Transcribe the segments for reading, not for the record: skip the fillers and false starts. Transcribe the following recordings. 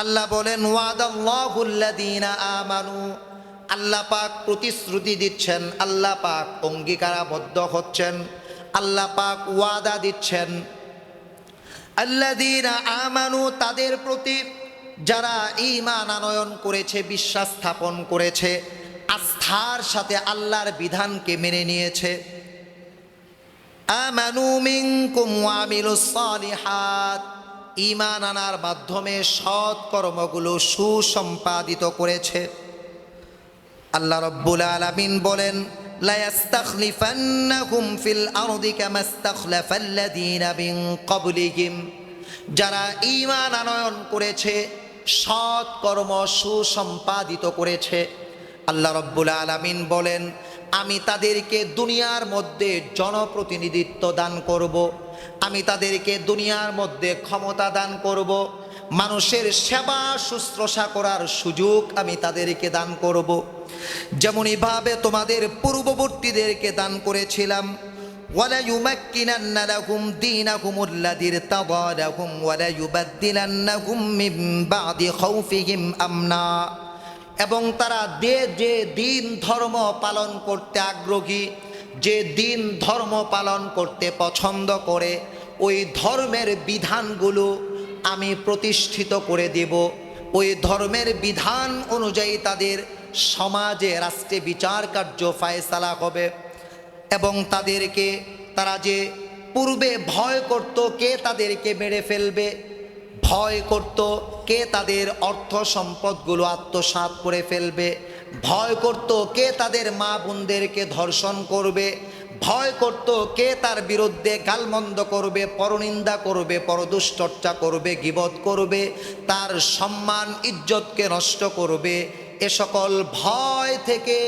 আল্লাহ বলেন ওয়াদাল্লাহুল্লাযীনা আমানু, আল্লাহ পাক প্রতিশ্রুতি দিচ্ছেন, আল্লাহ পাক অঙ্গীকারাবদ্ধ হচ্ছেন, আল্লাহ পাক ওয়াদা দিচ্ছেন আল্লাযীনা আমানু, তাদের প্রতি যারা ঈমান আনয়ন করেছে, বিশ্বাস স্থাপন করেছে, আস্থার সাথে আল্লাহর বিধানকে মেনে নিয়েছে। আমানু মিনকুম ওয়া আমিলুস সালিহাত, ঈমান আনার মাধ্যমে সৎ কর্মগুলো সুসম্পাদিত করেছে। আল্লাহ রাব্বুল আলামিন বলেন লা ইস্তাখলিফান্নাহুম ফিল আরদি কামা ইস্তাখলাফাল্লাযীনা মিন ক্বাবলিহিম, যারা ঈমান আনয়ন করেছে, সৎ কর্ম সুসম্পাদিত করেছে, আল্লাহ রাব্বুল আলামিন বলেন আমি তাদেরকে দুনিয়ার মধ্যে জনপ্রতিনিধিত্ব দান করব, আমি তাদেরকে দুনিয়ার মধ্যে ক্ষমতা দান করব, মানুষের সেবা শুশ্রূষা করার সুযোগ আমি তাদেরকে দান করব। যেমনইভাবে তোমাদের পূর্ববর্তীদেরকে দান করেছিলাম। ওয়ালা ইউমাক্কিনান্না লাহুম দীনাহুমুল্লাযী ইরতাদা লাহুম ওয়ালা ইউবাদদিলান্নাহুম মিন বা'দি খাউফিহিম আমনা, এবং তারা যে দিন ধর্ম পালন করতে আগ্রহী, যে দিন ধর্ম পালন করতে পছন্দ করে, ওই ধর্মের বিধানগুলো আমি প্রতিষ্ঠিত করে দেব। ওই ধর্মের বিধান অনুযায়ী তাদের সমাজে রাষ্ট্রে বিচার কার্য ফায়সালা হবে। এবং তাদেরকে তারা যে পূর্বে ভয় করত কে তাদেরকে মেরে ফেলবে, ভয় করত কে তাদের অর্থ সম্পদগুলো আত্মসাৎ করে ফেলবে, ভয় করত কে তাদের মা বোনদেরকে ধর্ষণ করবে, ভয় করত কে তার বিরুদ্ধে গালমন্দ করবে, পরনিন্দা করবে, পরদুশ্চর্চা করবে, গীবত করবে, তার সম্মান ইজ্জতকে নষ্ট করবে, এ সকল ভয় থেকে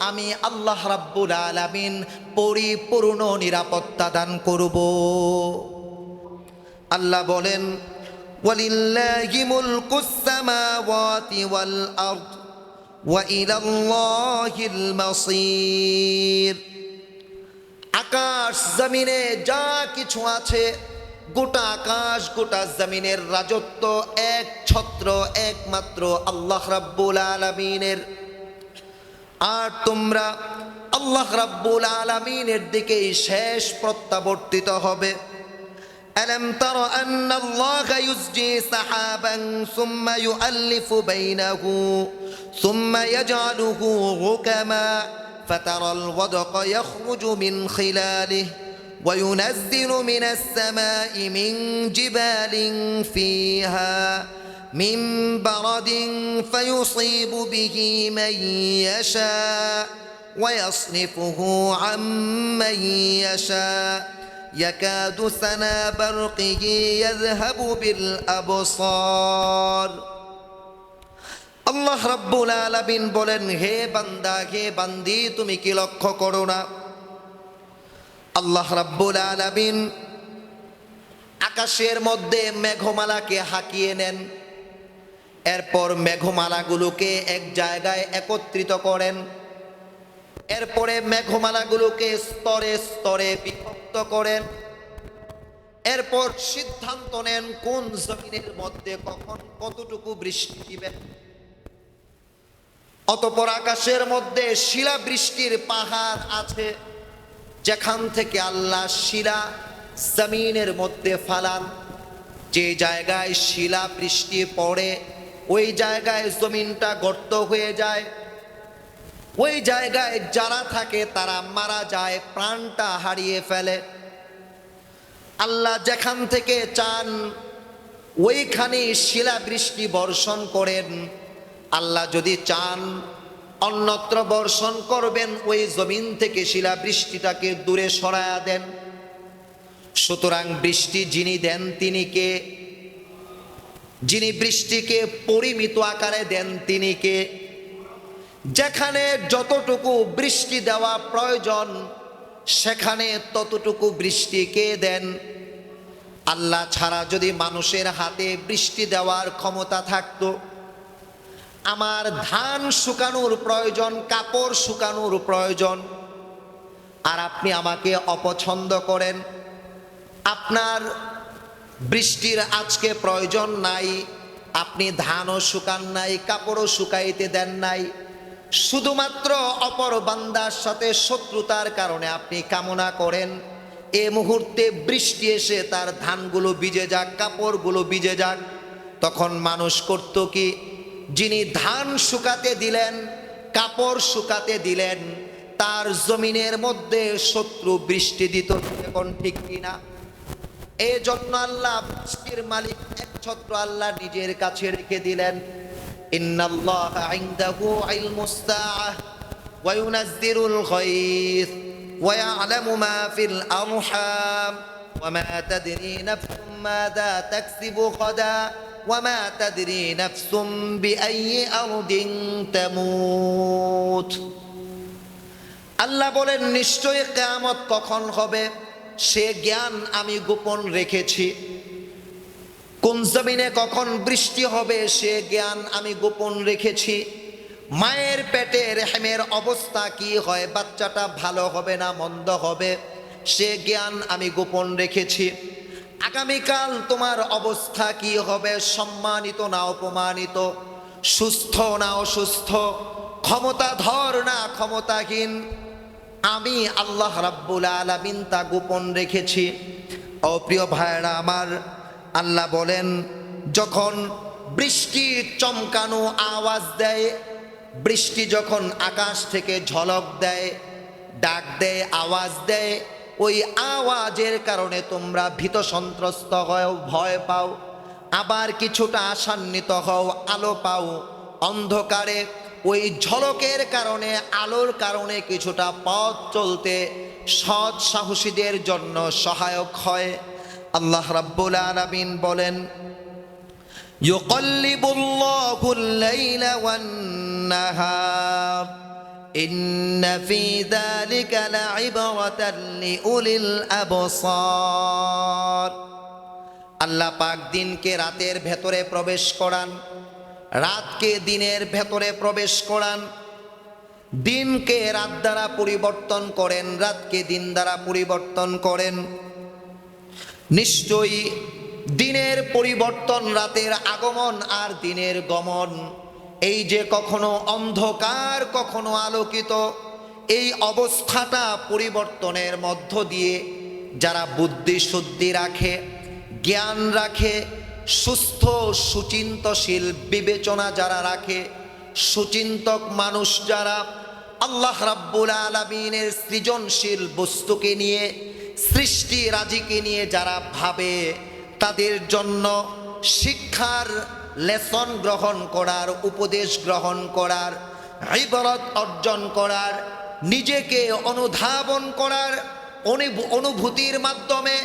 আমি আল্লাহ রাব্বুল আলামিন পরিপূর্ণ নিরাপত্তা দান করব। আল্লাহ বলেন ওয়ালিল্লাহি মুলকুস সামাওয়াতি ওয়াল আরদ ওয়া ইলাল্লাহিল মাসির, আকাশ জমিনে যা কিছু আছে, গোটা আকাশ গোটা জমিনের রাজত্ব এক ছত্র একমাত্র আল্লাহ রাব্বুল আলামিনের। আর তোমরা আল্লাহ রাব্বুল আলামিনের দিকেই শেষ প্রত্যাবর্তিত হবে। ألم تر أن الله يزجي سحابا ثم يؤلف بينه ثم يجعله ركما فترى الودق يخرج من خلاله وينزل من السماء من جبال فيها من برد فيصيب به من يشاء ويصرفه عن من يشاء يكاد سنا برقه يذهب بالأبصار। আল্লাহ রাব্বুল আলামিন বলেন হে বান্দা, হে বান্দি, তুমি কি লক্ষ্য করো না? আল্লাহ রাব্বুল আলামিন আকাশের মধ্যে মেঘমালাকে হাঁকিয়ে নেন, এরপর মেঘমালাগুলোকে এক জায়গায় একত্রিত করেন, এরপরে মেঘমালাগুলোকে স্তরে স্তরে বিভক্ত করেন, এরপর সিদ্ধান্ত নেন কোন জমিনের মধ্যে কখন কতটুকু বৃষ্টি দিবেন। অতঃপর আকাশের মধ্যে শিলা বৃষ্টির পাহাড় আছে, যেখান থেকে আল্লাহ শিলা জমিনের মধ্যে ফালান। যে জায়গায় শিলা বৃষ্টি পড়ে ওই জায়গায় জমিনটা গর্ত হয়ে যায়, ওই জায়গায় যারা থাকে তারা মারা যায়, প্রাণটা হারিয়ে ফেলে। আল্লাহ যেখান থেকে চান ওইখানে শিলা বৃষ্টি বর্ষণ করেন, আল্লাহ যদি চান অন্যত্র বর্ষণ করবেন, ওই জমিন থেকে শিলা বৃষ্টিটাকে দূরে সরায়া দেন। সুতরাং বৃষ্টি যিনি দেন তিনি কে? যিনি বৃষ্টিকে পরিমিত আকারে দেন তিনি কে? যেখানে যতটুকু বৃষ্টি দেওয়া প্রয়োজন সেখানে ততটুকু বৃষ্টি কে দেন? আল্লাহ ছাড়া যদি মানুষের হাতে বৃষ্টি দেওয়ার ক্ষমতা থাকতো, আমার ধান শুকানোর প্রয়োজন, কাপড় শুকানোর প্রয়োজন, আর আপনি আমাকে অপছন্দ করেন, আপনার বৃষ্টির আজকে প্রয়োজন নাই, আপনি ধানও শুকান নাই, কাপড়ও শুকাইতে দেন নাই, শুধুমাত্র অপর বান্দার সাথে শত্রুতার কারণে আপনি কামনা করেন এ মুহূর্তে বৃষ্টি এসে তার ধানগুলো ভিজে যাক, কাপড়গুলো ভিজে যাক। তখন মানুষ করত কি, যিনি ধান শুকাতে দিলেন, কাপড় শুকাতে দিলেন, তার জমিনের মধ্যে শত্রু বৃষ্টি দিত। এখন ঠিক কিনা? এই জন্য আল্লাহ বৃষ্টির মালিক একছত্র আল্লাহ নিজের কাছে রেখে দিলেন। ইন্নাল্লাহা ইনদাহু ইলমুস সাআহ ওয়া ইউনাজ্জিলুল গায়থ ওয়া ইয়ালামু মা ফিল আরহাম ওয়া মা তাদরি নাফসুম মাযা তাকসিবু গাদা ওয়া মা তাদরি নাফসুম বিআইয়ি আরদিন তামুত। আল্লাহ বলেন, নিশ্চয়ই কিয়ামত কখন হবে সে জ্ঞান আমি গোপন রেখেছি। কোন জমিনে কখন বৃষ্টি হবে সে জ্ঞান আমি গোপন রেখেছি। মায়ের পেটে রেহেমের অবস্থা কি হয়, বাচ্চাটা ভালো হবে না মন্দ হবে, সে জ্ঞান আমি গোপন রেখেছি। আগামীকাল তোমার অবস্থা কি হবে, সম্মানিত না অপমানিত, সুস্থ না অসুস্থ, ক্ষমতাধর না ক্ষমতাহীন, আমি আল্লাহ রাব্বুল আলামিন তা গোপন রেখেছি। ও প্রিয় ভাইরা আমার, আল্লাহ বলেন, যখন বৃষ্টি চমকানো আওয়াজ দেয়, বৃষ্টি যখন আকাশ থেকে ঝলক দেয়, ডাক দেয়, আওয়াজ দেয়, ওই আওয়াজের কারণে তোমরা ভীত সন্ত্রস্ত হও, ভয় পাও, আবার কিছুটা আশান্বিত হও, আলো পাও। অন্ধকারে ওই ঝলকের কারণে, আলোর কারণে কিছুটা পথ চলতে সৎ সাহসীদের জন্য সহায়ক হয়। আল্লাহ রাব্বুল আলামিন বলেন, ইউকাল্লিবুল্লাহুল লাইলা ওয়ান নাহার ইন্না ফী যালিকা লাইবরাতান লিউলিল আবসার। আল্লাহ পাক দিনকে রাতের ভেতরে প্রবেশ করান, রাতকে দিনের ভেতরে প্রবেশ করান, দিনকে রাত দ্বারা পরিবর্তন করেন, রাতকে দিন দ্বারা পরিবর্তন করেন। নিশ্চয়ই দিনের পরিবর্তন, রাতের আগমন আর দিনের গমন, এই যে কখনো অন্ধকার কখনো আলোকিত, এই অবস্থাটা পরিবর্তনের মধ্য দিয়ে যারা বুদ্ধি শুদ্ধি রাখে, জ্ঞান রাখে, সুস্থ সুচিন্তশীল বিবেচনা যারা রাখে, সুচিন্তক মানুষ যারা, আল্লাহ রাব্বুল আলামিনের সৃজনশীল বস্তুকে নিয়ে, সৃষ্টি রাজিকে নিয়ে যারা ভাবে, তাদের জন্য শিক্ষার লেসন গ্রহণ করার, উপদেশ গ্রহণ করার, ইবরত অর্জন করার, নিজেকে অনুধাবন করার, অনুভূতির মাধ্যমে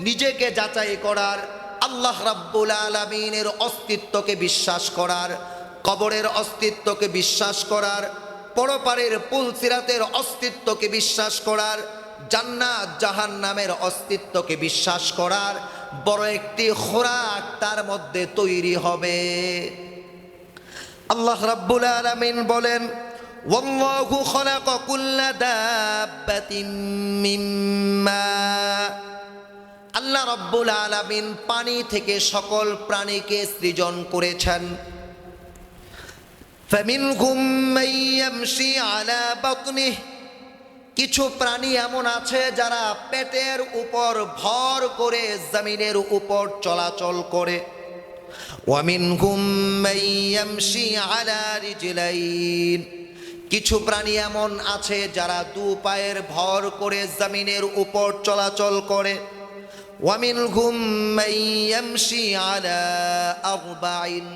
নিজেকে যাচাই করার, আল্লাহ রাব্বুল আলামিনের অস্তিত্বকে বিশ্বাস করার, কবরের অস্তিত্বকে বিশ্বাস করার, পরপারের পুলসিরাতের অস্তিত্বকে বিশ্বাস করার, জান্নাত জাহান্নামের অস্তিত্বকে বিশ্বাস করার বড় একটি খোরাক তার মধ্যে তৈরি হবে। আল্লাহ রাব্বুল আলামিন বলেন, ওয়াল্লাহু খালাকা কুল্লা দাব্বাতিন মিম্মা। আল্লাহ রাব্বুল আলামিন পানি থেকে সকল প্রাণীকে সৃজন করেছেন। ফামিনহুম মান ইয়ামশি আলা বাতনিহি, কিছু প্রাণী এমন আছে যারা পেটের উপর ভর করে জমিনের উপর চলাচল করে। ওয়ামিনহুম মান ইয়ামশি আলা রিজলাইন, কিছু প্রাণী এমন আছে যারা দু পায়ের ভর করে জমিনের উপর চলাচল করে। ওয়ামিনহুম মান ইয়ামশি আলা আরবাইন,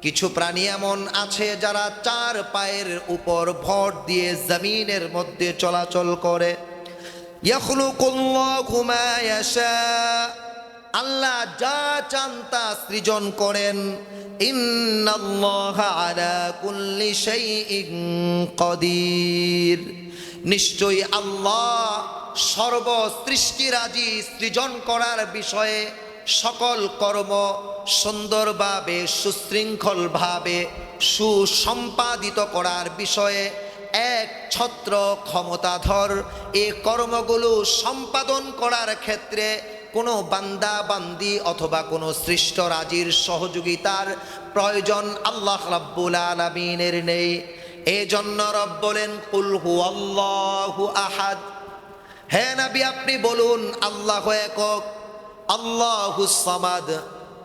কিছু প্রাণী এমন আছে যারা চার পায়ের উপর ভর দিয়ে জমিনের মধ্যে চলাচল করে। ইয়াখলুকুল্লাহু মা ইয়াশা, আল্লাহ যা চান তা সৃজন করেন। ইন্নাল্লাহা আলা কুল্লি শাইইন কাদির, নিশ্চয়ই আল্লাহ সর্বসৃষ্টিরাজি সৃজন করার বিষয়ে সকল কর্ম সুন্দরভাবে, সুশৃঙ্খলভাবে, সুসম্পাদিত করার বিষয়ে এক ছত্র ক্ষমতাধর। এ কর্মগুলো সম্পাদন করার ক্ষেত্রে কোনো বান্দা বান্দি অথবা কোনো সৃষ্ট রাজির সহযোগিতার প্রয়োজন আল্লাহ রাব্বুল আলামিনের নেই। এজন্য রব বলেন কুল হুয়াল্লাহু আহাদ। হে নবী আপনি বলুন আল্লাহ একক, আল্লাহুস সামাদ,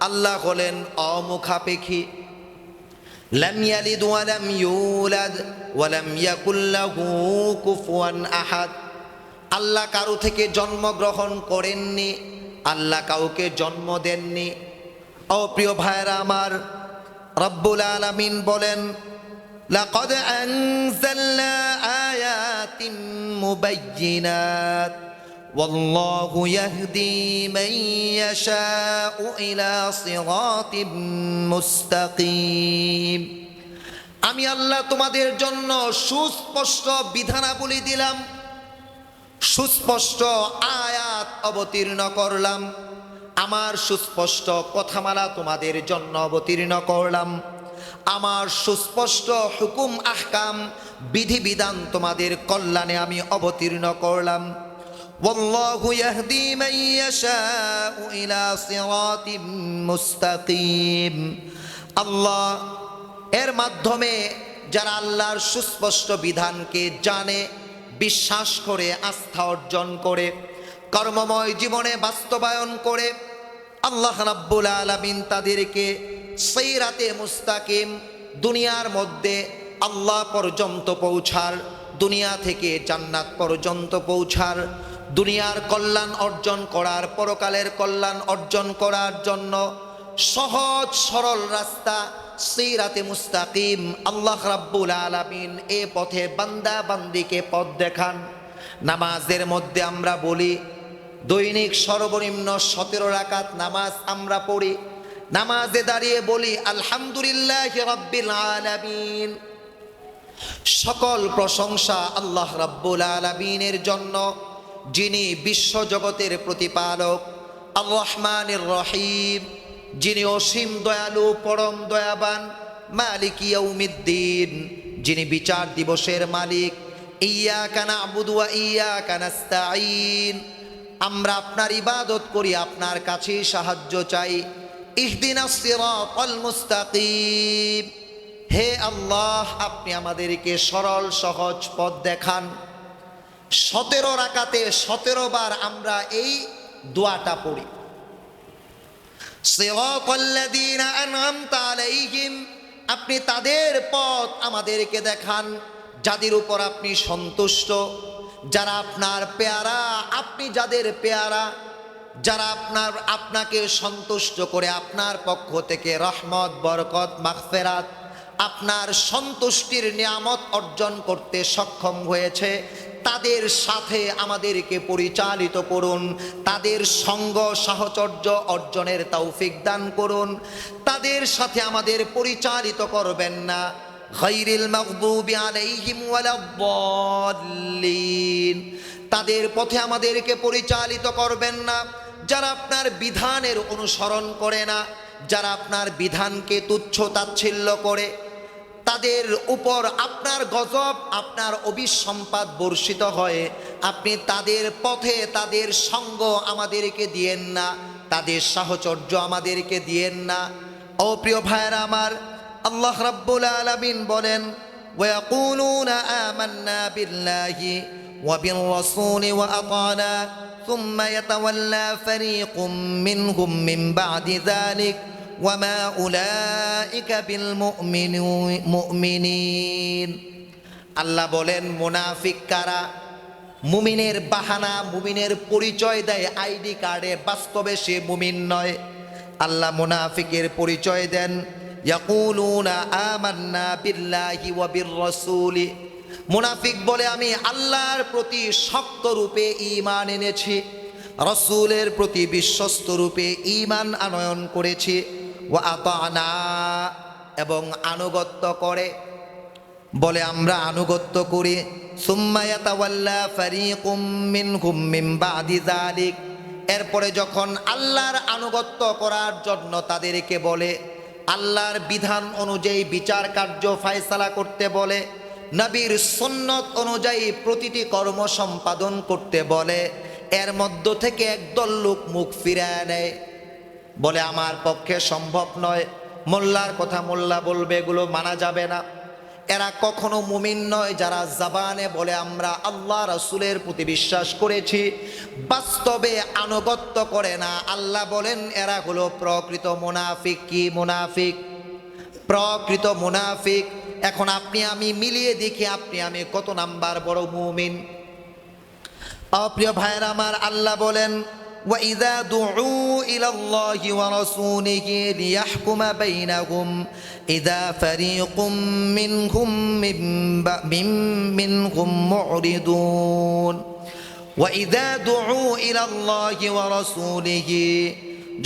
আল্লাহ হলেন অমুখাপেক্ষী। লাম ইয়ালিদ ওয়া লাম ইউলাদ ওয়া লাম ইয়াকুল লাহু কুফুয়ান আহাদ। আল্লাহ কারো থেকে জন্মগ্রহণ করেননি, আল্লাহ কাউকে জন্ম দেননি। ও প্রিয় ভাইরা আমার, রব্বুল আলামিন বলেন লাকাদ আনজালনা আয়াতিন মুবায়্যিনাত ওয়াল্লাহু ইয়াহদি মান ইয়াশাউ ইলা সিরাতিম মুস্তাকিম। আমি আল্লাহ তোমাদের জন্য সুস্পষ্ট বিধানাবলী দিলাম, সুস্পষ্ট আয়াত অবতীর্ণ করলাম, আমার সুস্পষ্ট কথামালা তোমাদের জন্য অবতীর্ণ করলাম, আমার সুস্পষ্ট হুকুম আহকাম বিধিবিধান তোমাদের কল্যাণে আমি অবতীর্ণ করলাম। ওয়াল্লাহু ইয়াহদি মান ইয়াশাউ ইলা সিরাতিম মুস্তাকিম। আল্লাহ এর মাধ্যমে যারা আল্লাহর সুস্পষ্ট বিধানকে জানে, বিশ্বাস করে, আস্থা অর্জন করে, কর্মময় জীবনে বাস্তবায়ন করে, আল্লাহ রাব্বুল আলামিন তাদেরকে সিরাতে মুস্তাকিম, দুনিয়ার মধ্যে আল্লাহ পর্যন্ত পৌঁছার, দুনিয়া থেকে জান্নাত পর্যন্ত পৌঁছার, দুনিয়ার কল্যাণ অর্জন করার, পরকালের কল্যাণ অর্জন করার জন্য সহজ সরল রাস্তা সিরাতে মুস্তাকিম আল্লাহ রাব্বুল আলামিন এ পথে বান্দা বান্দিকে পথ দেখান। নামাজের মধ্যে আমরা বলি দৈনিক সর্বনিম্ন 17 রাকাত নামাজ আমরা পড়ি। নামাজে দাঁড়িয়ে বলি আলহামদুলিল্লাহি রাব্বিল আলামিন। সকল প্রশংসা আল্লাহ রাব্বুল আলামিনের জন্য, যিনি বিশ্বজগতের প্রতিপালক, আর রহমানির রহিম, যিনি অসীম দয়ালু, পরম দয়াবান, মালিক ইয়াউমিদ্দিন, যিনি বিচার দিবসের মালিক। ইয়্যাকা না'বুদু ওয়া ইয়্যাকা নাস্তাঈন। আমরা আপনার ইবাদত করি, আপনার কাছেই সাহায্য চাই। ইহদিনাস সিরাতাল মুস্তাকিম। হে আল্লাহ আপনি আমাদেরকে সরল সহজ পথ দেখান। 17 রাকাতে 17 বার আমরা এই দোয়াটা পড়ি। সিরাতাল্লাযীনা আন'আমতা আলাইহিম। আপনি তাদের পথ আমাদেরকে দেখান যাদের উপর আপনি সন্তুষ্ট, যারা আপনার পেয়ারা, আপনি যাদের পেয়ারা, যারা আপনাকে সন্তুষ্ট করে আপনার পক্ষ থেকে রহমত, বরকত, মাগফিরাত, আপনার সন্তুষ্টির নিয়ামত অর্জন করতে সক্ষম হয়েছে, তাদের সাথে আমাদেরকে পরিচালিত করুন। তাদের সঙ্গ সাহচর্য অর্জনের তৌফিক দান করুন। তাদের সাথে আমাদের পরিচালিত করবেন না গায়রিল মাগদুবি আলাইহিম ওয়ালাদ-দাল্লিন। তাদের পথে আমাদেরকে পরিচালিত করবেন না যারা আপনার বিধানের অনুসরণ করে না, যারা আপনার বিধানকে তুচ্ছ তাচ্ছিল্য করে। তাদের উপর আপনার গজব, আপনার অভিসম্পাত বর্ষিত হয়। আপনি তাদের পথে, তাদের সঙ্গ আমাদেরকে দিয়েন না, তাদের সাহচর্য আমাদেরকে দিয়েন না। ও প্রিয় ভাইয়েরা আমার, আল্লাহ রাব্বুল আলামিন বলেন ওয়ায়াকুলুনা আমান্না বিল্লাহি ওয়া বির রাসূলি ওয়া আতানা সুম্মা ইয়াতাওয়াল্লা ফারীকুম মিনহুম মিন বা'দি যালিক ওয়া মা উলাইকা বিল মুমিনিন। আল্লাহ বলেন মুনাফিক কারা? মুমিনের বাহানা, মুমিনের পরিচয় দেয় আইডি কার্ডে, বাস্তবে সে মুমিন নয়। আল্লাহ মুনাফিকের পরিচয় দেন ইয়াকুলুনা আমান্না বিল্লাহি ওয়া বির রাসূলি। মুনাফিক বলে আমি আল্লাহর প্রতি শক্ত রূপে ঈমান এনেছি, রাসূলের প্রতি বিশ্বস্ত রূপে ঈমান আনয়ন করেছি। ওয়া আতানা, এবং আনুগত্য করে, বলে আমরা আনুগত্য করি। সুম্মা ইয়াতাওয়াল্লা ফারীকুম মিনহুম মিন বা'দি যালিক। এরপরে যখন আল্লাহর আনুগত্য করার জন্য তাদেরকে বলে, আল্লাহর বিধান অনুযায়ী বিচার কার্য ফায়সালা করতে বলে, নবীর সুন্নত অনুযায়ী প্রতিটি কর্ম সম্পাদন করতে বলে, এর মধ্য থেকে একদল লোক মুখ ফিরায় নেয়, বলে আমার পক্ষে সম্ভব নয়, মোল্লার কথা মোল্লা বলবে, এগুলো মানা যাবে না। এরা কখনো মুমিন নয় যারা জবানে বলে আমরা আল্লাহ রাসূলের প্রতি বিশ্বাস করেছি, বাস্তবে আনুগত্য করে না। আল্লাহ বলেন এরা হলো প্রকৃত মুনাফিক। কি মুনাফিক? প্রকৃত মুনাফিক। এখন আপনি আমি মিলিয়ে দেখি আপনি আমি কত নাম্বার বড় মুমিন। প্রিয় ভাইরা আমার, আল্লাহ বলেন وَإِذَا دُعُوا إِلَى اللَّهِ وَرَسُولِهِ لِيَحْكُمَ بَيْنَهُمْ إِذَا فَرِيقٌ مِّنْهُمْ مُعْرِضُونَ وَإِذَا دُعُوا إِلَى اللَّهِ وَرَسُولِهِ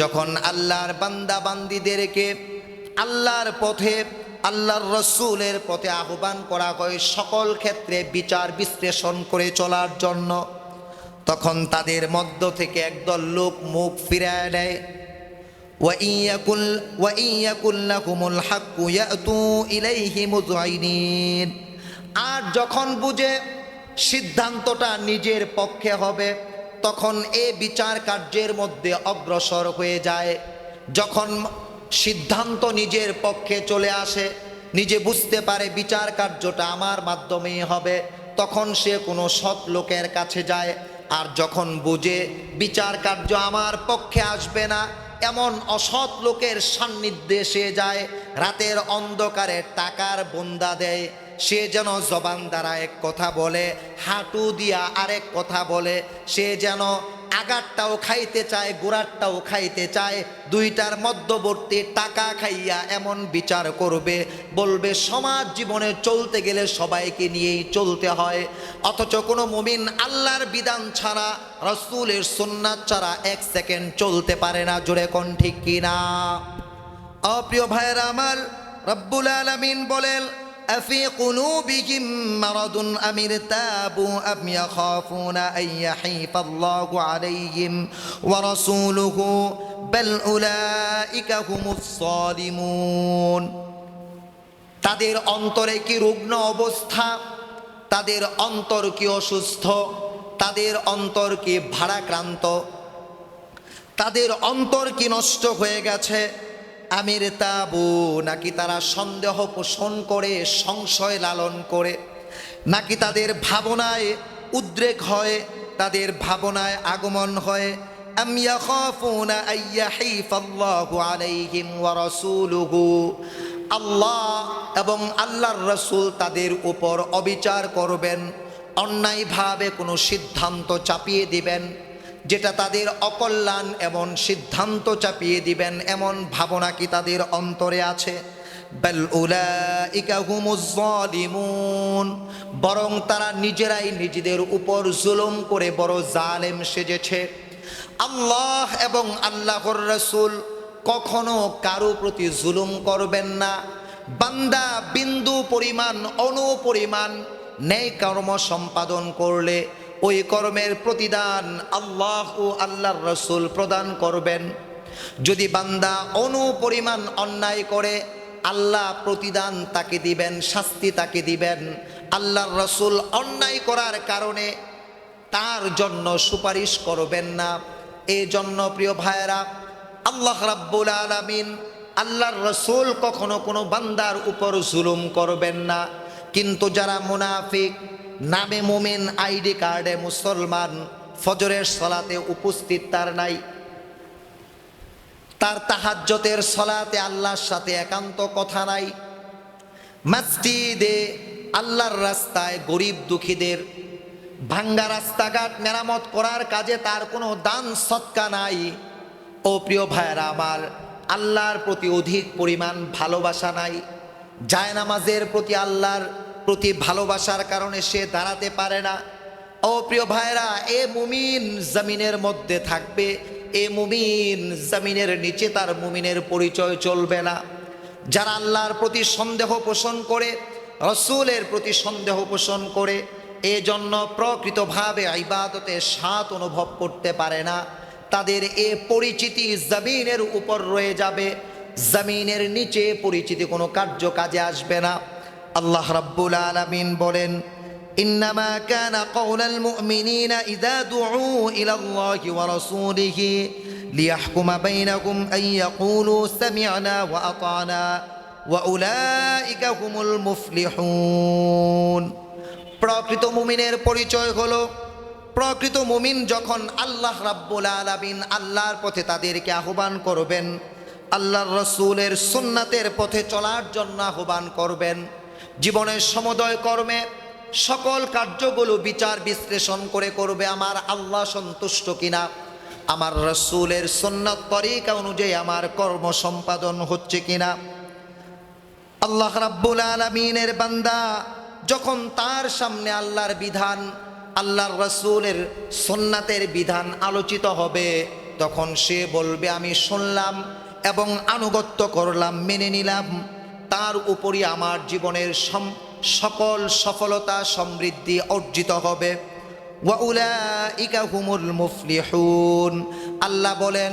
যখন আল্লাহর বান্দা বান্দীদেরকে আল্লাহর পথে আল্লাহর রসুলের পথে আহ্বান করা হয় সকল ক্ষেত্রে বিচার বিশ্লেষণ করে চলার জন্য, তখন তাদের মধ্য থেকে একদল লোক মুখ ফিরায় নেয়। وَإِن يَكُن لَّهُمُ الْحَقُّ يَأْتُوا إِلَيْهِ مُذْعِنِينَ। আর যখন বুঝে সিদ্ধান্তটা নিজের পক্ষে হবে, তখন এই বিচার কার্যের মধ্যে অগ্রসর হয়ে যায়। যখন সিদ্ধান্ত নিজের পক্ষে চলে আসে, নিজে বুঝতে পারে বিচার কার্যটা আমার মাধ্যমেই হবে, তখন সে কোনো সৎ লোকের কাছে যায়। আর যখন বুঝে বিচার কার্য আমার পক্ষে আসবে না, এমন অসৎ লোকের সান্নিধ্যে সে যায়। রাতের অন্ধকারে টাকার বন্দা দেয়, সে যেন জবান দ্বারা এক কথা বলে, হাঁটু দিয়া আরেক কথা বলে। সে যেন আগারটাও খাইতে চায়, গোড়ারটাও খাইতে চায়, দুইটার মধ্যবর্তী টাকা খাইয়া এমন বিচার করবে, বলবে সমাজ জীবনে চলতে গেলে সবাইকে নিয়েই চলতে হয়। অথচ কোনো মুমিন আল্লাহর বিধান ছাড়া, রাসূলের সুন্নাত ছাড়া এক সেকেন্ড চলতে পারে না। জোরে কোন ঠিক কিনা? প্রিয় ভাইয়েরা আমার, রব্বুল আলামিন বলেন أفي قلوبهم مرض أم ارتابوا أم يخافون أن يحيف الله عليهم ورسوله بل أولئك هم الظالمون। তাদের অন্তরে কি রুগ্ন অবস্থা, তাদের অন্তর কি অসুস্থ, তাদের অন্তর কি ভারাক্রান্ত, তাদের অন্তর কি নষ্ট হয়ে গেছে? আমির তাবু, নাকি তারা সন্দেহ পোষণ করে, সংশয় লালন করে, নাকি তাদের ভাবনায় উদ্রেক হয়, তাদের ভাবনায় আগমন হয়। আম ইয়াখাফুনা আইয়াহিফাল্লাহু আলাইহিম ওয়া রাসূলুহু, আল্লাহ এবং আল্লাহর রাসূল তাদের উপর অবিচার করবেন, অন্যায়ভাবে কোনো সিদ্ধান্ত চাপিয়ে দিবেন, যেটা তাদের অকল্যাণ এমন সিদ্ধান্ত চাপিয়ে দিবেন, এমন ভাবনা কি তাদের অন্তরে আছে? বাল উলাইকা হুমুজ জালিমুন, বরং তারা নিজেরাই নিজেদের উপর জুলুম করে বড় জালেম সেজেছে। আল্লাহ এবং আল্লাহর রাসূল কখনো কারো প্রতি জুলুম করবেন না। বান্দা বিন্দু পরিমাণ, অণু পরিমাণ ন্যায় কর্ম সম্পাদন করলে ওই কর্মের প্রতিদান আল্লাহ ও আল্লাহর রাসূল প্রদান করবেন। যদি বান্দা অণু পরিমাণ অন্যায় করে, আল্লাহ প্রতিদান তাকে দিবেন, শাস্তি তাকে দিবেন। আল্লাহর রাসূল অন্যায় করার কারণে তার জন্য সুপারিশ করবেন না। এই জন্য প্রিয় ভাইয়েরা, আল্লাহ রাব্বুল আলামিন, আল্লাহর রাসূল কখনো কোনো বান্দার উপর জুলুম করবেন না। কিন্তু যারা মুনাফিক, নামে মুমিন, আইডি কার্ডে মুসলমান, ফজরের সালাতে উপস্থিত তার নাই, তার তাহাজ্জুদের সালাতে আল্লাহর সাথে একান্ত কথা নাই, মসজিদে আল্লাহর রাস্তায় গরিব দুঃখীদের ভাঙ্গা রাস্তাঘাট মেরামত করার কাজে তার কোনো দান সৎকা নাই। ও প্রিয় ভাইয়েরা আমার, আল্লাহর প্রতি অধিক পরিমাণ ভালোবাসা নাই। জায়নামাজের প্রতি আল্লাহর প্রতি ভালোবাসার কারণে সে দাঁড়াতে পারে না। ও প্রিয় ভাইরা, এ মুমিন জমিনের মধ্যে থাকবে, এ মুমিন জমিনের নিচে তার মুমিনের পরিচয় চলবে না। যারা আল্লাহর প্রতি সন্দেহ পোষণ করে, রসুলের প্রতি সন্দেহ পোষণ করে, এজন্য প্রকৃতভাবে ইবাদতে স্বাদ অনুভব করতে পারে না, তাদের এ পরিচিতি জমিনের উপর রয়ে যাবে, জমিনের নিচে পরিচিতি কোনো কার্য কাজে আসবে না। আল্লাহ রাব্বুল আলামিন বলেন, ইন্নামা কানা কওলাল মুমিনিনা ইযা দুউ ইলাল্লাহি ওয়া রাসূলিহি লিয়াহকুমা বাইনাকুম আন ইয়াকুলু সামি'না ওয়া আতা'না ওয়া উলাইকা হুমুল মুফলিহুন। প্রকৃত মুমিনের পরিচয় হলো, প্রকৃত মুমিন যখন আল্লাহ রাব্বুল আলামিন আল্লাহর পথে তাদেরকে আহ্বান করবেন, আল্লাহর রসুলের সুন্নাতের পথে চলার জন্য আহ্বান করবেন, জীবনের সমুদয় কর্মে সকল কার্যগুলো বিচার বিশ্লেষণ করে করবে আমার আল্লাহ সন্তুষ্ট কিনা, আমার রসুলের সুন্নাত তরিকা অনুযায়ী আমার কর্ম সম্পাদন হচ্ছে কিনা। আল্লাহ রাব্বুল আলামিনের বান্দা যখন তার সামনে আল্লাহর বিধান, আল্লাহর রসুলের সুন্নাতের বিধান আলোচিত হবে, তখন সে বলবে আমি শুনলাম এবং আনুগত্য করলাম, মেনে নিলাম, তার উপরই আমার জীবনের সকল সফলতা সমৃদ্ধি অর্জিত হবে। ওয়া উলাইকা হুমুল মুফলিহুন। আল্লাহ বলেন,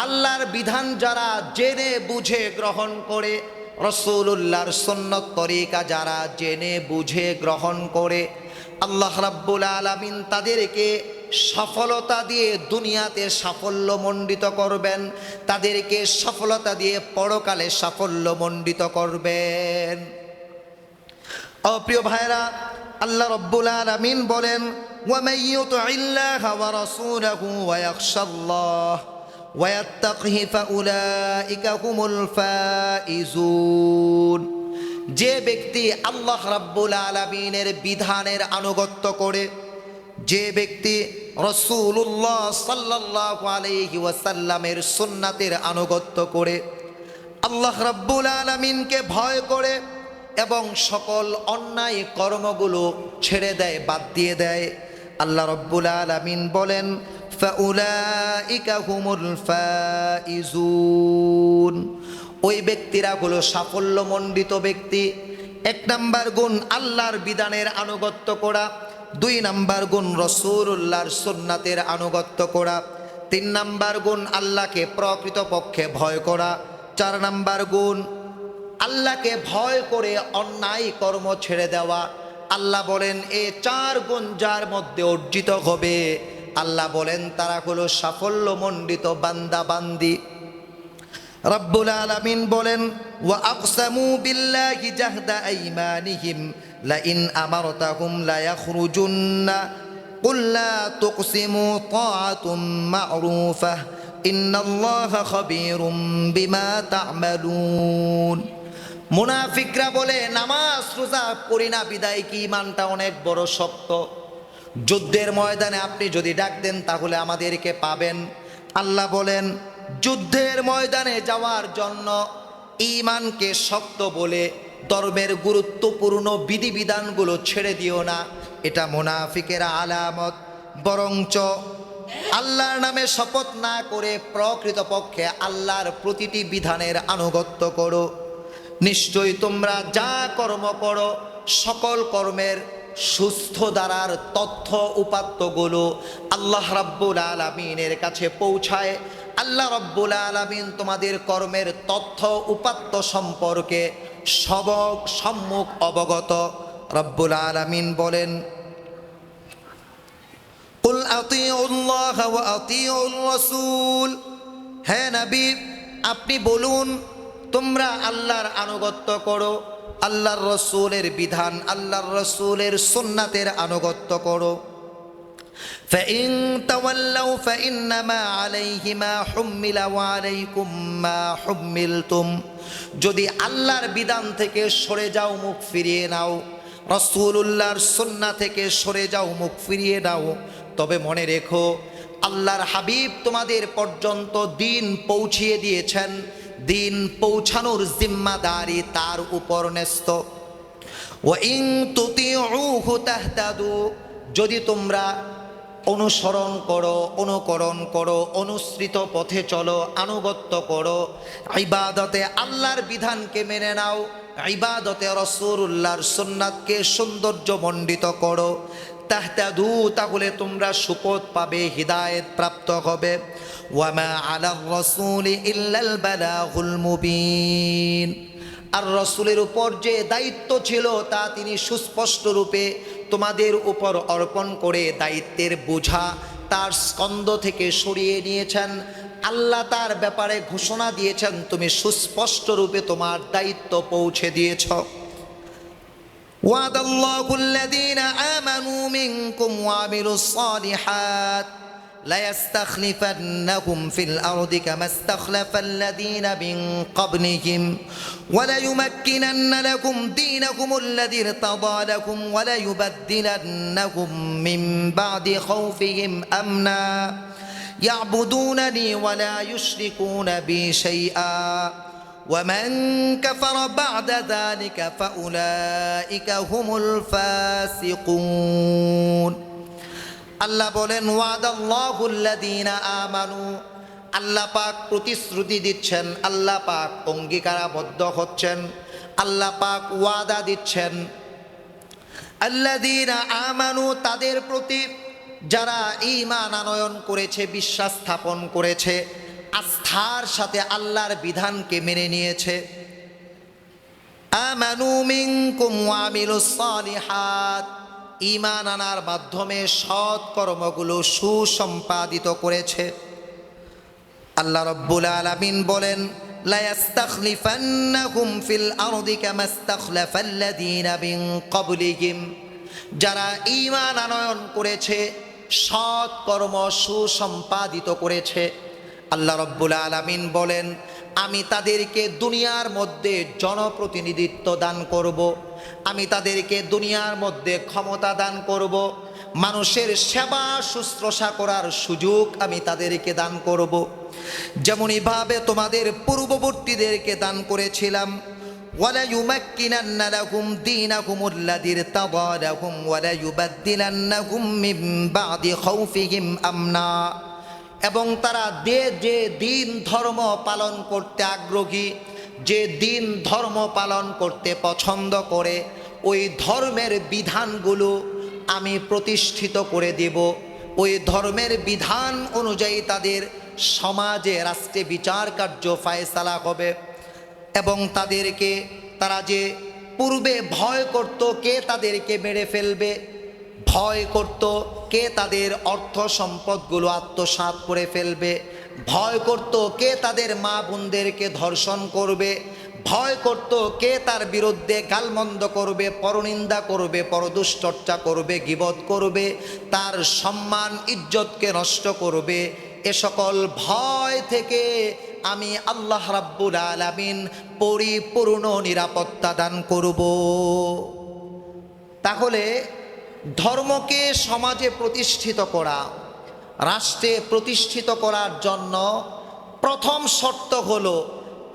আল্লাহর বিধান যারা জেনে বুঝে গ্রহণ করে, রাসূলুল্লাহর সুন্নাত তরিকা যারা জেনে বুঝে গ্রহণ করে, আল্লাহ রাব্বুল আলামিন তাদেরকে সফলতা দিয়ে দুনিয়াতে সাফল্যমণ্ডিত করবেন, তাদেরকে সফলতা দিয়ে পরকালে সাফল্যমণ্ডিত করবেন। ও প্রিয় ভাইরা, আল্লাহ রাব্বুল আলামিন বলেন, ওয়া মান ইউতি'ল্লাহা ওয়া রাসূলাহু ওয়া ইয়াখশাল্লাহ ওয়া ইয়াত্তাকিহি ফাউলাইকা হুমুল ফাইজুন। যে ব্যক্তি আল্লাহ রাব্বুল আলামিনের বিধানের আনুগত্য করে, যে ব্যক্তি রাসূলুল্লাহ সাল্লাল্লাহু আলাইহি ওয়াসাল্লামের সুন্নাতের আনুগত্য করে, আল্লাহ রাব্বুল আলামিনকে ভয় করে এবং সকল অন্যায় কর্মগুলো ছেড়ে দেয়, বাদ দিয়ে দেয়, আল্লাহ রাব্বুল আলামিন বলেন ফাউলাইকা হুমুল ফাইজুন। ওই ব্যক্তিরা হলো সাফল্যমণ্ডিত ব্যক্তি। এক নাম্বার গুণ আল্লাহর বিধানের আনুগত্য করা, দুই নাম্বার গুণ রাসূলুল্লাহর সুন্নাতের আনুগত্য করা, তিন নাম্বার গুণ আল্লাহকে প্রকৃতপক্ষে ভয় করা, চার নাম্বার গুণ আল্লাহকে ভয় করে অন্যায় কর্ম ছেড়ে দেওয়া। আল্লাহ বলেন এই চার গুণ যার মধ্যে অর্জিত হবে, আল্লাহ বলেন তারা হলো সাফল্যমণ্ডিত বান্দা বান্দি। রব্বুল আলামিন বলেন, ওয়া আকসামু বিল্লাহি জাহদা আইমানিহিম লাইন আমারতাহুম লা ইয়াখরুজুন্না কুল লা তুকসিমু তাআতুম মা'রুফাহ ইন্নাল্লাহা খাবীরুম বিমা তা'মালুন। মুনাফিকরা বলে নামাজ রোজা করি না বিদায় কি ঈমানটা অনেক বড় শক্ত, যুদ্ধের ময়দানে আপনি যদি ডাক দেন তাহলে আমাদেরকে পাবেন। আল্লাহ বলেন যুদ্ধের ময়দানে যাওয়ার জন্য ঈমানকে শক্ত বলে ধর্মের গুরুত্বপূর্ণ বিধিবিধানগুলো ছেড়ে দিও না, এটা মুনাফিকের আলামত। বরঞ্চ আল্লাহর নামে শপথ না করে প্রকৃতপক্ষে আল্লাহর প্রতিটি বিধানের আনুগত্য করো। নিশ্চয়ই তোমরা যা কর্ম করো সকল কর্মের সুস্থ দ্বারার তথ্য উপাত্তগুলো আল্লাহ রাব্বুল আলামিনের কাছে পৌঁছায়। আল্লাহ রাব্বুল আলামিন তোমাদের কর্মের তথ্য উপাত্ত সম্পর্কে সম্মুখ অবগত। রাব্বুল আলামিন বলেন, কুল আতিউল্লাহ ওয়া আতিউর রাসূল। হে নবী, আপনি বলুন তোমরা আল্লাহর আনুগত্য করো, আল্লাহর রসুলের বিধান, আল্লাহর রসুলের সুন্নাতের আনুগত্য করো। ফাইন তাওয়াল্লাউ ফাইন্নামা আলাইহি মা হুম্মিলা ওয়া আলাইকুম মা হুম্মিলতুম। যদি আল্লাহর বিধান থেকে সরে যাও, মুখ ফিরিয়ে নাও, রাসূলুল্লাহর সুন্নাহ থেকে সরে যাও, মুখ ফিরিয়ে নাও, তবে মনে রেখো আল্লাহর হাবিব তোমাদের পর্যন্ত দিন পৌঁছিয়ে দিয়েছেন, দিন পৌঁছানোর জিম্মাদারি তার উপর ন্যস্ত। ওয়া ইন তুতিউহু তাহতাদু। যদি তোমরা অনুসরণ করো, অনুকরণ করো, অনুসৃত পথে চলো, আনুগত্য করো, ইবাদতে আল্লাহর বিধানকে মেনে নাও, ইবাদতে রাসূলুল্লাহর সুন্নাতকে সৌন্দর্যমণ্ডিত করো, তাহতাদু, তাহলে তোমরা সুপথ পাবে, হিদায়েত প্রাপ্ত হবে। ওয়া মা আলার রাসূলি ইল্লাল বালাগুল মুবিন। আর রাসূলের উপর যে দায়িত্ব ছিল তা তিনি সুস্পষ্ট রূপে তোমাদের উপর অর্পণ করে দায়িত্বের বোঝা তার স্কন্ধ থেকে সরিয়ে নিয়েছেন। আল্লাহ তার ব্যাপারে ঘোষণা দিয়েছেন, তুমি সুস্পষ্ট রূপে তোমার দায়িত্ব পৌঁছে দিয়েছ। ওয়াদাল্লাহু আল্লাযীনা আমানু মিনকুম ওয়া আমিলুস সালিহাত লা ইস্তাখলিফান্নাহুম ফিল আরদি কামা ইস্তাখলাফাল্লাযীনা মিন ক্বাবলিহিম ওয়া লা ইউমাক্কিনান্না লাকুম দীনাকুমুল্লাযী ইরতাদা লাকুম ওয়া লা ইউবাদদিলান্নাহুম মিন বা'দি খাউফিহিম আমনা يعبدونني ولا يشركون بي شيئا ومن كفر بعد ذلك فأولئك هم الفاسقون আল্লাহ বলেন ওয়াদাল্লাহুল্লাযীনা আমানু, আল্লাহ পাক প্রতিশ্রুতি দিচ্ছেন, আল্লাহ পাক অঙ্গীকারাবদ্ধ হচ্ছেন, আল্লাহ পাক ওয়াদা দিচ্ছেন আল্লাযীনা আমানু, তাদের প্রতি যারা ঈমান আনয়ন করেছে, বিশ্বাস স্থাপন করেছে, আস্থার সাথে আল্লাহর বিধানকে মেনে নিয়েছে। আমানু মিনকুম ওয়া আমিলুস সালিহাত, ঈমান আনার মাধ্যমে সৎ কর্মগুলো সুসম্পাদিত করেছে। আল্লাহ রাব্বুল আলামিন বলেন লা ইস্তাখলিফান্নাহুম ফিল আরদি কামা ইস্তাখলাফাল্লাযীনা মিন ক্বাবলিহিম, যারা ঈমান আনয়ন করেছে, সৎ কর্ম সুসম্পাদিত করেছে, আল্লাহ রাব্বুল আলামিন বলেন আমি তাদেরকে দুনিয়ার মধ্যে জনপ্রতিনিধিত্ব দান করব, আমি তাদেরকে দুনিয়ার মধ্যে ক্ষমতা দান করব, মানুষের সেবা শুশ্রূষা করার সুযোগ আমি তাদেরকে দান করব, যেমনইভাবে তোমাদের পূর্ববর্তীদেরকে দান করেছিলাম। ওয়ালা ইউমাক্কিনান্না লাকুম দীনাকুমুল্লাযী ইরতাদা লাকুম ওয়ালা ইউবাদদিলান্নাকুম মিন বা'দি খাউফিহিম আমনা, এবং তারা যে দিন ধর্ম পালন করতে আগ্রহী, যে দিন ধর্ম পালন করতে পছন্দ করে, ওই ধর্মের বিধানগুলো আমি প্রতিষ্ঠিত করে দেব, ওই ধর্মের বিধান অনুযায়ী তাদের সমাজে রাষ্ট্রে বিচার কার্য ফায়সালা হবে। এবং তাদেরকে তারা যে পূর্বে ভয় করত কে তাদেরকে মেরে ফেলবে, ভয় করত কে তাদের অর্থ সম্পদগুলো আত্মসাৎ করে ফেলবে, ভয় করত কে তাদের মা বোনদেরকে ধর্ষণ করবে, ভয় করত কে তার বিরুদ্ধে গালমন্দ করবে, পরনিন্দা করবে, পরদুশ্চর্চা করবে, গীবত করবে, তার সম্মান ইজ্জতকে নষ্ট করবে। এ সকল ভয় থেকে আমি আল্লাহ রাব্বুল আলামিন পরিপূর্ণ নিরাপত্তা দান করব। তাহলে ধর্মকে সমাজে প্রতিষ্ঠিত করা, রাষ্ট্রে প্রতিষ্ঠিত করার জন্য প্রথম শর্ত হলো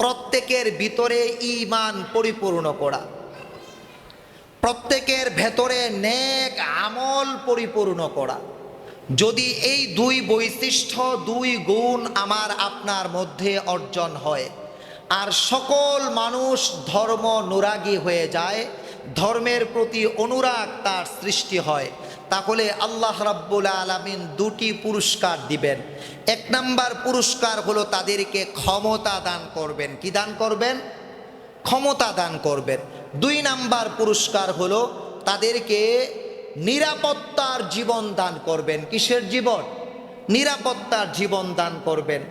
প্রত্যেকের ভিতরে ঈমান পরিপূর্ণ করা, প্রত্যেকের ভেতরে নেক আমল পরিপূর্ণ করা। যদি এই দুই বৈশিষ্ট্য, দুই গুণ আমার আপনার মধ্যে অর্জন হয়, আর সকল মানুষ ধর্মনুরাগী হয়ে যায়, ধর্মের প্রতি অনুরাগ তার সৃষ্টি হয়, তাহলে আল্লাহ রাব্বুল আলামিন দুটি পুরস্কার দিবেন। এক নাম্বার পুরস্কার হলো তাদেরকে ক্ষমতা দান করবেন। কি দান করবেন? ক্ষমতা দান করবেন। দুই নাম্বার পুরস্কার হলো তাদেরকে নিরাপত্তার জীবন দান করবেন। কিসের জীবন? নিরাপত্তার জীবন দান করবেন।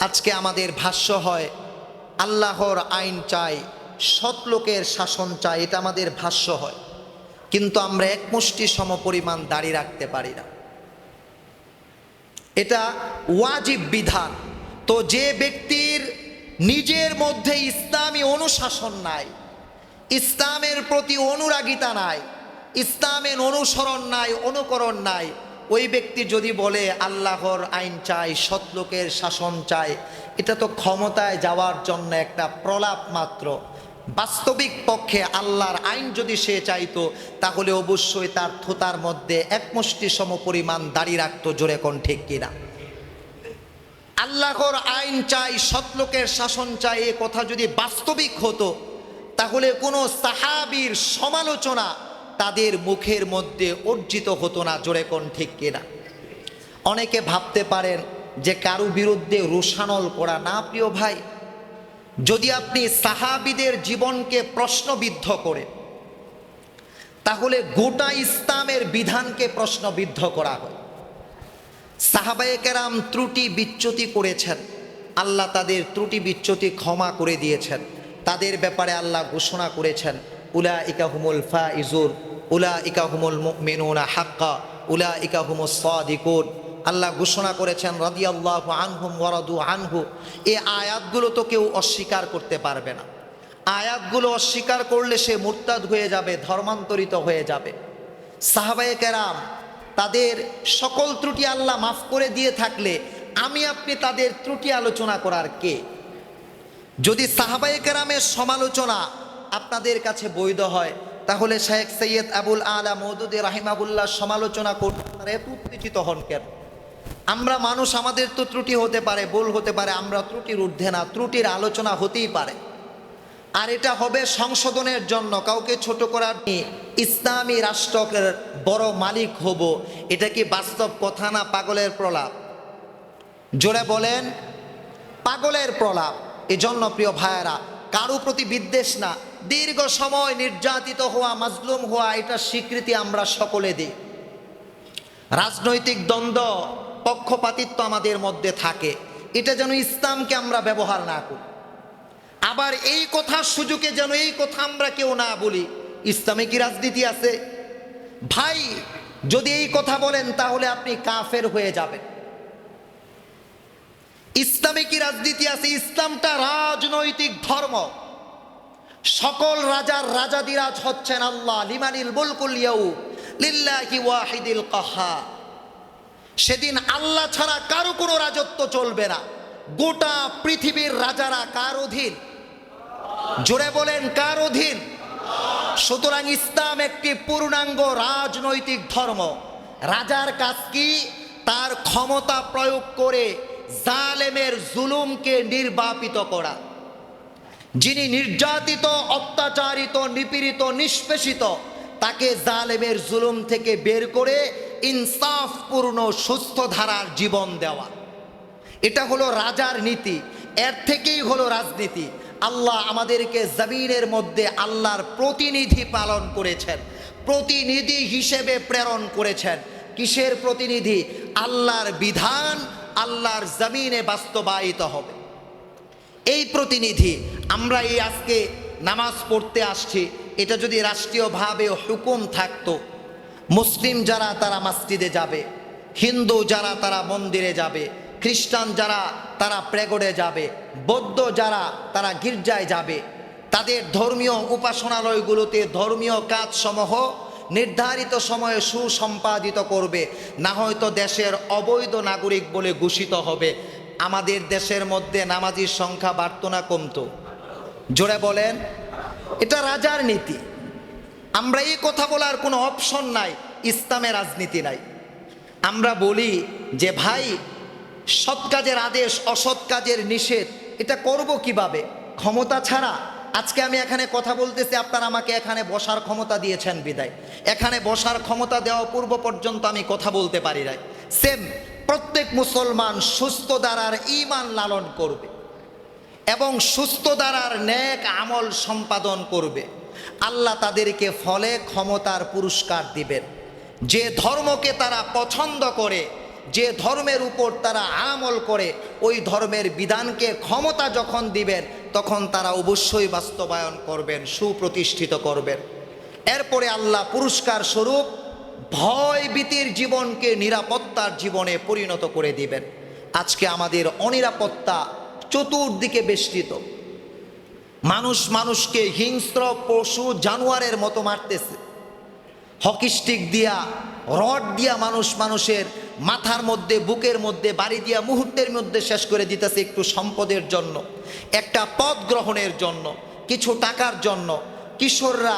আজকে আমাদের ভাষ্য হয় আল্লাহর আইন চাই, সৎ লোকের শাসন চাই, এটা আমাদের ভাষ্য হয়, কিন্তু আমরা এক মুষ্টি সমপরিমাণ দাড়ি রাখতে পারি না। এটা ওয়াজিব বিধান। তো যে ব্যক্তির নিজের মধ্যে ইসলামী অনুশাসন নাই, ইসলামের প্রতি অনুরাগিতা নাই, ইসলামের অনুসরণ নাই, অনুকরণ নাই, ওই ব্যক্তি যদি বলে আল্লাহর আইন চাই, সৎ লোকের শাসন চাই, এটা তো ক্ষমতায় যাওয়ার জন্য একটা প্রলাপ মাত্র। বাস্তবিক পক্ষে আল্লাহর আইন যদি সে চাইতো, তাহলে অবশ্যই তার থোতার মধ্যে এক মুষ্টি সমপরিমাণ দাড়ি রাখতো। জোরে কোন ঠিক কিনা? আল্লাহর আইন চাই, সৎ লোকের শাসন চাই, এ কথা যদি বাস্তবিক হতো, তাহলে কোনো সাহাবীর সমালোচনা তাদের মুখের মধ্যে অর্জিত হতো না। জোরে কোন ঠিক কিনা? অনেকে ভাবতে পারেন যে কারো বিরুদ্ধে রোষানল করা না। প্রিয় ভাই, যদি আপনি সাহাবীদের জীবনকে প্রশ্নবিদ্ধ করে, তাহলে গোটা ইসলামের বিধানকে প্রশ্নবিদ্ধ করা হয়। সাহাবায়ে কেরাম ত্রুটি বিচ্যুতি করেছেন, আল্লাহ তাদের ত্রুটি বিচ্যুতি ক্ষমা করে দিয়েছেন। তাদের ব্যাপারে আল্লাহ ঘোষণা করেছেন, উলাইকা হুমুল ফাইজুন, উলাইকা হুমুল মুমিনুনা হাক্কা, উলাইকা হুমুস সাদিকুন। আল্লাহ ঘোষণা করেছেন রাদিয়াল্লাহু আনহুম ওয়া রাদু আনহু। এই আয়াতগুলো তো কেউ অস্বীকার করতে পারবে না। আয়াতগুলো অস্বীকার করলে সে মুরতাদ হয়ে যাবে, ধর্মান্তরিত হয়ে যাবে। সাহাবায়ে কেরাম তাদের সকল ত্রুটি আল্লাহ মাফ করে দিয়ে থাকলে আমি আপনি তাদের ত্রুটি আলোচনা করার কে? যদি সাহাবায়ে কেরামের সমালোচনা আপনাদের কাছে বৈধ হয়, তাহলে শেখ সৈয়দ আবুল আলা মওদুদী রাহিমাহুল্লাহ সমালোচনা করতে তারা এত উত্তেজিত হন কেন? আমরা মানুষ, আমাদের তো ত্রুটি হতে পারে, ভুল হতে পারে, আমরা ত্রুটির ঊর্ধ্বে না, ত্রুটির আলোচনা হতেই পারে। আর এটা হবে সংশোধনের জন্য, কাউকে ছোট করার নিয়ে ইসলামী রাষ্ট্রের বড় মালিক হব, এটা কি বাস্তব কথা না পাগলের প্রলাপ? জোরে বলেন, পাগলের প্রলাপ। এজন্য প্রিয় ভাইয়েরা, কারো প্রতি বিদ্বেষ না, দীর্ঘ সময় নির্যাতিত হওয়া, মাজলুম হওয়া, এটা স্বীকৃতি আমরা সকলে দিই। রাজনৈতিক দ্বন্দ্ব, পক্ষপাতিত্ব আমাদের মধ্যে থাকে, এটা যেন ইসলামকে আমরা ব্যবহার না করি। আবার এই কথার সুযোগে যেন এই কথা আমরা কেউ না বলি, ইসলামে কি রাজনীতি আছে? ভাই, যদি এই কথা বলেন তাহলে আপনি কাফের হয়ে যাবেন। ইসলামে কি রাজনীতি আছে? ইসলামটা রাজনৈতিক ধর্ম। সকল রাজার রাজাদিরাজ হচ্ছেন আল্লাহ। লিমানিল মুলকুল ইয়াউম লিল্লাহি ওয়াহিদিল কাহ্হার। সেদিন আল্লাহ ছাড়া কারো কোনো রাজত্ব চলবে না। গোটা পৃথিবীর রাজারা কার অধীন? জোরে বলেন, কার অধীন? সুতরাং ইসলাম একটি পূর্ণাঙ্গ রাজনৈতিক ধর্ম। রাজার কাজ কি? তার ক্ষমতা প্রয়োগ করে জালেমের জুলুমকে নির্বাপিত করা। যিনি নির্যাতিত, অত্যাচারিত, নিপীড়িত, নিষ্পেষিত, তাকে জালেমের জুলুম থেকে বের করে ইনসাফপূর্ণ সুস্থ ধারার জীবন দেওয়া। এটা হলো রাজার নীতি। এর থেকেই হলো রাজনীতি। আল্লাহ আমাদেরকে জমিনের মধ্যে আল্লাহর প্রতিনিধি পালন করেছেন, প্রতিনিধি হিসেবে প্রেরণ করেছেন। কিসের প্রতিনিধি? আল্লাহর বিধান আল্লাহর জমিনে বাস্তবায়িত হবে। এই প্রতিনিধি আমরা এই আজকে নামাজ পড়তে আসছি, এটা যদি রাষ্ট্রীয়ভাবে হুকুম থাকতো, মুসলিম যারা তারা মসজিদে যাবে, হিন্দু যারা তারা মন্দিরে যাবে, খ্রিস্টান যারা তারা প্রেগোডে যাবে, বৌদ্ধ যারা তারা গির্জায় যাবে, তাদের ধর্মীয় উপাসনালয়গুলোতে ধর্মীয় কাজসমূহ নির্ধারিত সময়ে সুসম্পাদিত করবে, না হয়তো দেশের অবৈধ নাগরিক বলে ঘোষিত হবে। আমাদের দেশের মধ্যে নামাজির সংখ্যা বাড়তো না কমতো? জোরে বলেন। এটা রাজার নীতি। আমরা এই কথা বলার কোনো অপশন নাই, ইসলামে রাজনীতি নাই। আমরা বলি যে ভাই, সৎ কাজের আদেশ, অসৎ কাজের নিষেধ, এটা করব কিভাবে? ক্ষমতা ছাড়া। আজকে আমি এখানে কথা বলতেছি, আপনারা আমাকে এখানে বসার ক্ষমতা দিয়েছেন বিদায়। এখানে বসার ক্ষমতা দেওয়া পূর্ব পর্যন্ত আমি কথা বলতে পারি নাই। সেম প্রত্যেক মুসলমান সুস্থ দ্বারার ঈমান লালন করবে এবং সুস্থ দ্বারার নেক আমল সম্পাদন করবে। আল্লাহ তাদেরকে ফলে ক্ষমতার পুরস্কার দিবেন। যে ধর্মকে তারা পছন্দ করে, যে ধর্মের উপর তারা আমল করে, ওই ধর্মের বিধানকে ক্ষমতা যখন দিবেন তখন তারা অবশ্যই বাস্তবায়ন করবেন, সুপ্রতিষ্ঠিত করবেন। এরপরে আল্লাহ পুরস্কার স্বরূপ ভয় ভীতির জীবনকে নিরাপত্তার জীবনে পরিণত করে দিবেন। আজকে আমাদের অনিরাপত্তা চতুর্দিকে বেষ্টিত। মানুষ মানুষকে হিংস্র পশু জানোয়ারের মতো মারতেছে। হকি স্টিক দিয়া, রড দিয়া মানুষ মানুষের মাথার মধ্যে, বুকের মধ্যে বাড়ি দিয়া মুহূর্তের মধ্যে শেষ করে দিতেছে, একটু সম্পদের জন্য, একটা পদ গ্রহণের জন্য, কিছু টাকার জন্য। কিশোররা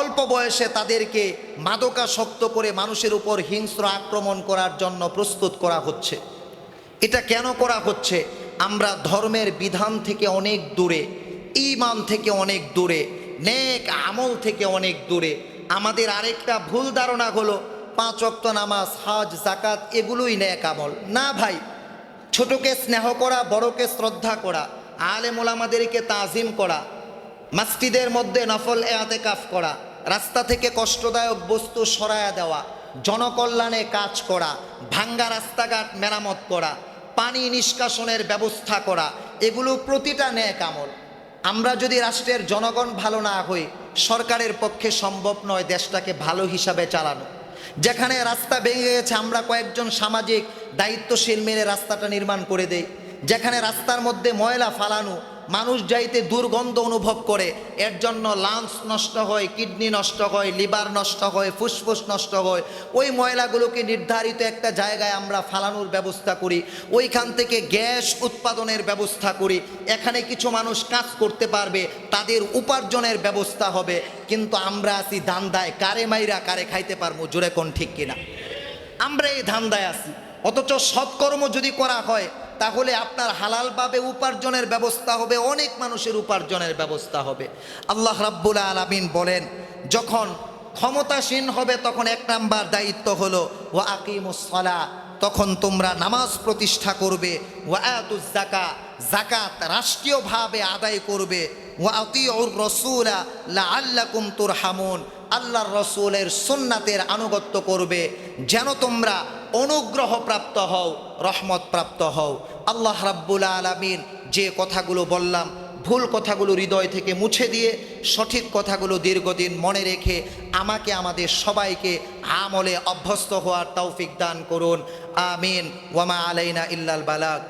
অল্প বয়সে তাদেরকে মাদকাসক্ত করে মানুষের উপর হিংস্র আক্রমণ করার জন্য প্রস্তুত করা হচ্ছে। এটা কেন করা হচ্ছে? আমরা ধর্মের বিধান থেকে অনেক দূরে, ঈমান থেকে অনেক দূরে, নেক আমল থেকে অনেক দূরে। আমাদের আরেকটা ভুল ধারণা হলো 5 ওয়াক্ত নামাজ, হজ, যাকাত এগুলোই নেক আমল। না ভাই, ছোটকে স্নেহ করা, বড়কে শ্রদ্ধা করা, আলেম ওলামাদেরকে তাজিম করা, মসজিদের মধ্যে নফল ইতিকাফ করা, রাস্তা থেকে কষ্টদায়ক বস্তু সরায়া দেওয়া, জনকল্যাণে কাজ করা, ভাঙ্গা রাস্তাঘাট মেরামত করা, পানি নিষ্কাশনের ব্যবস্থা করা, এগুলো প্রতিটা নেক আমল। আমরা যদি রাষ্ট্রের জনগণ ভালো না হই, সরকারের পক্ষে সম্ভব নয় দেশটাকে ভালো হিসাবে চালানো। যেখানে রাস্তা ভেঙে গেছে, আমরা কয়েকজন সামাজিক দায়িত্বশীল মিলে রাস্তাটা নির্মাণ করে দেই। যেখানে রাস্তার মধ্যে ময়লা ফালানো, মানুষ যাইতে দুর্গন্ধ অনুভব করে, এর জন্য লাংস নষ্ট হয়, কিডনি নষ্ট হয়, লিভার নষ্ট হয়, ফুসফুস নষ্ট হয়, ওই ময়লাগুলোকে নির্ধারিত একটা জায়গায় আমরা ফালানোর ব্যবস্থা করি, ওইখান থেকে গ্যাস উৎপাদনের ব্যবস্থা করি। এখানে কিছু মানুষ কাজ করতে পারবে, তাদের উপার্জনের ব্যবস্থা হবে। কিন্তু আমরা আছি ধান্দায়, কারে মাইরা কারে খাইতে পারবো, জোরে কোন ঠিক কিনা? আমরা এই ধান্দায় আছি। অথচ সৎকর্ম যদি করা হয়, তাহলে আপনার হালালভাবে উপার্জনের ব্যবস্থা হবে, অনেক মানুষের উপার্জনের ব্যবস্থা হবে। আল্লাহ রাব্বুল আলামিন বলেন, যখন ক্ষমতাসীন হবে তখন এক নাম্বার দায়িত্ব হলো ওয়া আকিমুস সালাহ, তখন তোমরা নামাজ প্রতিষ্ঠা করবে, ওয়া আতুজ যাকাত, যাকাত রাষ্ট্রীয়ভাবে আদায় করবে, ওয়া আতিউর রাসূলা লাআল্লাকুম তুরহামুন, আল্লাহর রসুলের সুন্নাতের আনুগত্য করবে যেন তোমরা অনুগ্রহ প্রাপ্ত হও, রহমত প্রাপ্ত হও। আল্লাহ রাব্বুল আলামিন যে কথাগুলো বললাম, ভুল কথাগুলো হৃদয় থেকে মুছে দিয়ে সঠিক কথাগুলো দীর্ঘদিন মনে রেখে আমাকে আমাদের সবাইকে আমলে অভ্যস্ত হওয়ার তৌফিক দান করুন। আমিন। ওয়ামা আলাইনা ইল্লাল বালাগ।